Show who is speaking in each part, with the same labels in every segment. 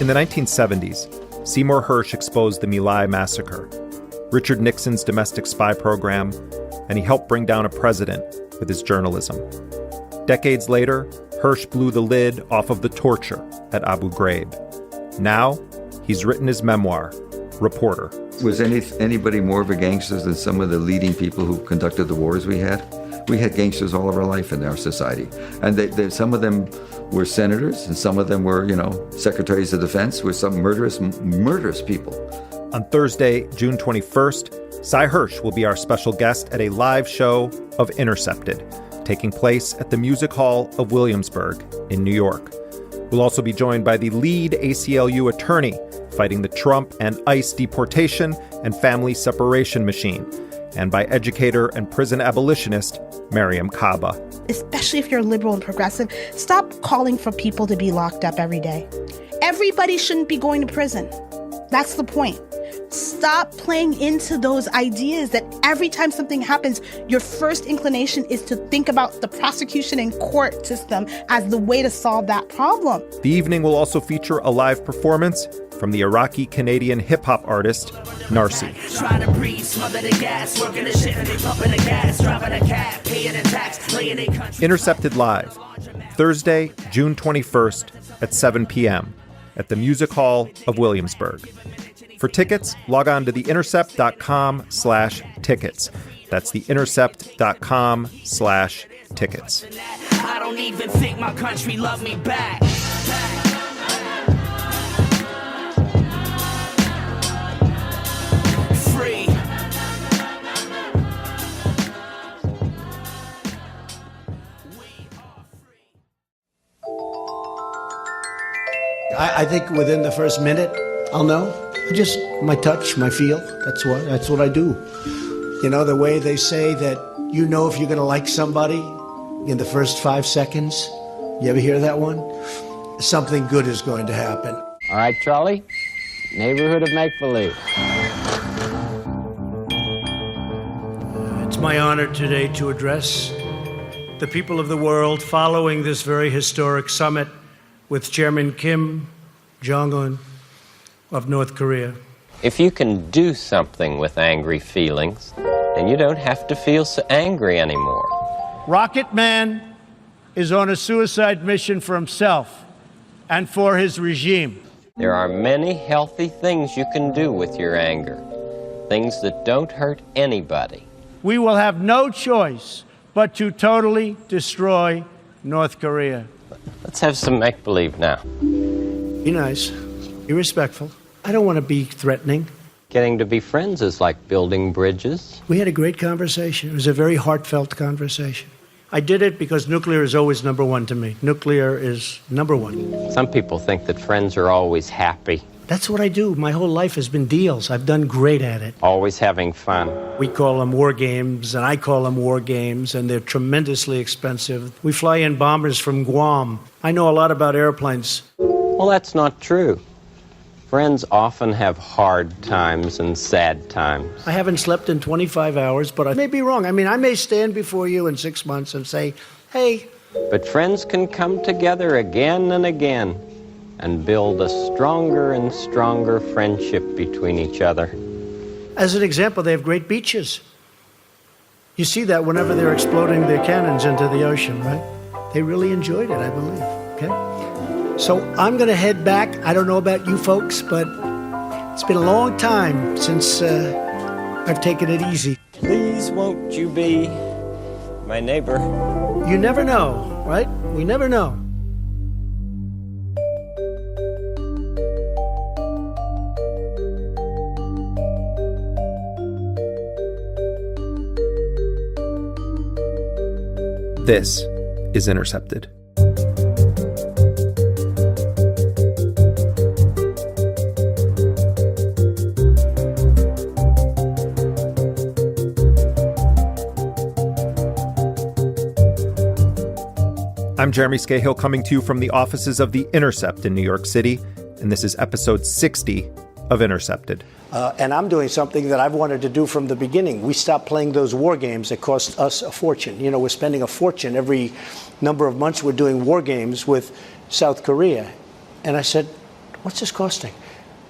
Speaker 1: In the 1970s, Seymour Hersh exposed the My Lai massacre, Richard Nixon's domestic spy program, and he helped bring down a president with his journalism. Decades later, Hersh blew the lid off of the torture at Abu Ghraib. Now, he's written his memoir, Reporter.
Speaker 2: Was anybody more of a gangster than some of the leading people who conducted the wars we had? We had gangsters all of our life in our society. And some of them were senators, and some of them were, secretaries of defense, with some murderous people.
Speaker 1: On Thursday, June 21st, Sy Hersh will be our special guest at a live show of Intercepted, taking place at the Music Hall of Williamsburg in New York. We'll also be joined by the lead ACLU attorney fighting the Trump and ICE deportation and family separation machine, and by educator and prison abolitionist Mariam Kaba.
Speaker 3: Especially if you're liberal and progressive, stop calling for people to be locked up every day. Everybody shouldn't be going to prison. That's the point. Stop playing into those ideas that every time something happens, your first inclination is to think about the prosecution and court system as the way to solve that problem.
Speaker 1: The evening will also feature a live performance from the Iraqi-Canadian hip-hop artist Narsi. Intercepted Live, Thursday, June 21st at 7 p.m. at the Music Hall of Williamsburg. For tickets, log on to theintercept.com/tickets. That's theintercept.com/tickets.
Speaker 4: I don't even think my country loved me back. Free.
Speaker 5: I think within the first minute, I'll know. Just my touch, my feel. That's what I do. The way they say that if you're going to like somebody in the first 5 seconds. You ever hear that one? Something good is going to happen.
Speaker 6: All right, Charlie. Neighborhood of make-believe.
Speaker 5: It's my honor today to address the people of the world following this very historic summit with Chairman Kim Jong-un of North Korea.
Speaker 6: If you can do something with angry feelings, then you don't have to feel so angry anymore.
Speaker 5: Rocket Man is on a suicide mission for himself and for his regime.
Speaker 6: There are many healthy things you can do with your anger, things that don't hurt anybody.
Speaker 5: We will have no choice but to totally destroy North Korea.
Speaker 6: Let's have some make-believe now.
Speaker 5: Be nice. Be respectful. I don't want to be threatening.
Speaker 6: Getting to be friends is like building bridges.
Speaker 5: We had a great conversation. It was a very heartfelt conversation. I did it because nuclear is always number one to me. Nuclear is number one.
Speaker 6: Some people think that friends are always happy.
Speaker 5: That's what I do. My whole life has been deals. I've done great at it.
Speaker 6: Always having fun.
Speaker 5: We call them war games, and I call them war games, and they're tremendously expensive. We fly in bombers from Guam. I know a lot about airplanes.
Speaker 6: Well, that's not true. Friends often have hard times and sad times.
Speaker 5: I haven't slept in 25 hours, but I may be wrong. I may stand before you in 6 months and say, hey.
Speaker 6: But friends can come together again and again and build a stronger and stronger friendship between each other.
Speaker 5: As an example, they have great beaches. You see that whenever they're exploding their cannons into the ocean, right? They really enjoyed it, I believe, okay? So I'm going to head back. I don't know about you folks, but it's been a long time since I've taken it easy.
Speaker 6: Please won't you be my neighbor?
Speaker 5: You never know, right? We never know.
Speaker 1: This is Intercepted. I'm Jeremy Scahill, coming to you from the offices of The Intercept in New York City, and this is episode 60 of Intercepted.
Speaker 5: And I'm doing something that I've wanted to do from the beginning. We stopped playing those war games that cost us a fortune. We're spending a fortune every number of months. We're doing war games with South Korea. And I said, What's this costing?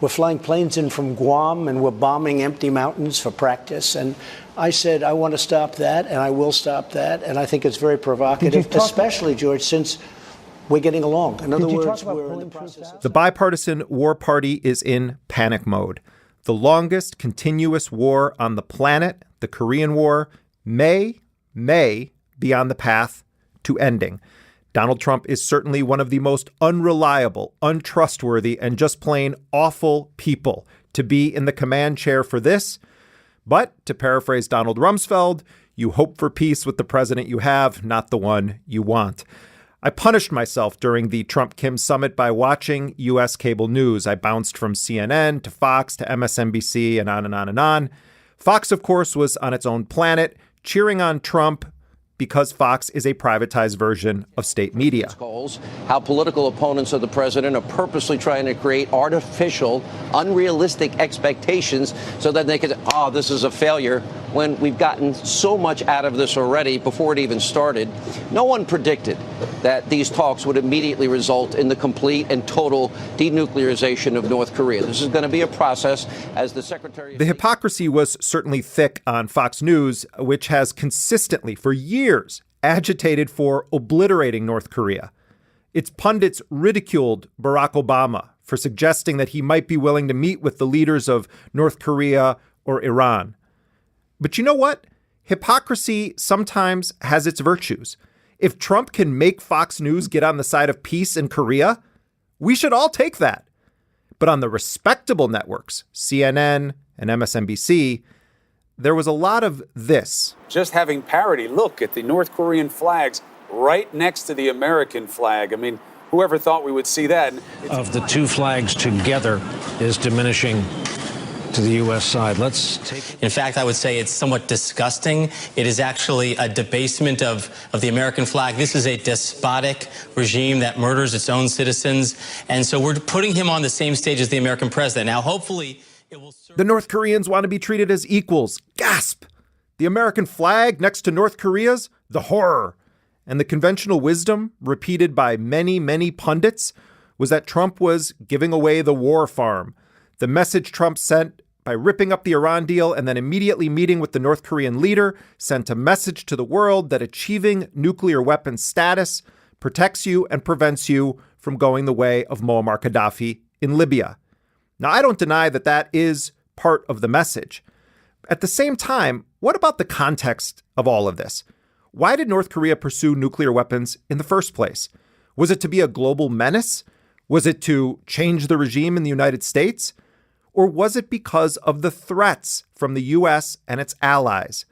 Speaker 5: We're flying planes in from Guam and we're bombing empty mountains for practice. And I said, I want to stop that and I will stop that. And I think it's very provocative, especially, George, since we're getting along. In other words, we're in the process.
Speaker 1: The bipartisan war party is in panic mode. The longest continuous war on the planet, the Korean War, may be on the path to ending. Donald Trump is certainly one of the most unreliable, untrustworthy, and just plain awful people to be in the command chair for this. But to paraphrase Donald Rumsfeld, you hope for peace with the president you have, not the one you want. I punished myself during the Trump-Kim summit by watching U.S. cable news. I bounced from CNN to Fox to MSNBC and on and on and on. Fox, of course, was on its own planet, cheering on Trump because Fox is a privatized version of state media.
Speaker 7: How political opponents of the president are purposely trying to create artificial, unrealistic expectations so that they can say, oh, this is a failure, when we've gotten so much out of this already before it even started. No one predicted that these talks would immediately result in the complete and total denuclearization of North Korea. This is going to be a process, as the Secretary...
Speaker 1: The hypocrisy was certainly thick on Fox News, which has consistently, for years, agitated for obliterating North Korea. Its pundits ridiculed Barack Obama for suggesting that he might be willing to meet with the leaders of North Korea or Iran. But you know what? Hypocrisy sometimes has its virtues. If Trump can make Fox News get on the side of peace in Korea, we should all take that. But on the respectable networks, CNN and MSNBC, there was a lot of this.
Speaker 8: Just having parity, look at the North Korean flags right next to the American flag. I mean, whoever thought we would see that?
Speaker 9: Of the two flags together is diminishing to the U.S. side.
Speaker 10: In fact, I would say it's somewhat disgusting. It is actually a debasement of the American flag. This is a despotic regime that murders its own citizens. And so we're putting him on the same stage as the American president. Now, hopefully, it will serve.
Speaker 1: The North Koreans want to be treated as equals. Gasp! The American flag next to North Korea's? The horror. And the conventional wisdom, repeated by many, many pundits, was that Trump was giving away the war farm. The message Trump sent by ripping up the Iran deal and then immediately meeting with the North Korean leader sent a message to the world that achieving nuclear weapons status protects you and prevents you from going the way of Muammar Gaddafi in Libya. Now, I don't deny that that is part of the message. At the same time, what about the context of all of this? Why did North Korea pursue nuclear weapons in the first place? Was it to be a global menace? Was it to change the regime in the United States? Or was it because of the threats from the U.S. and its allies?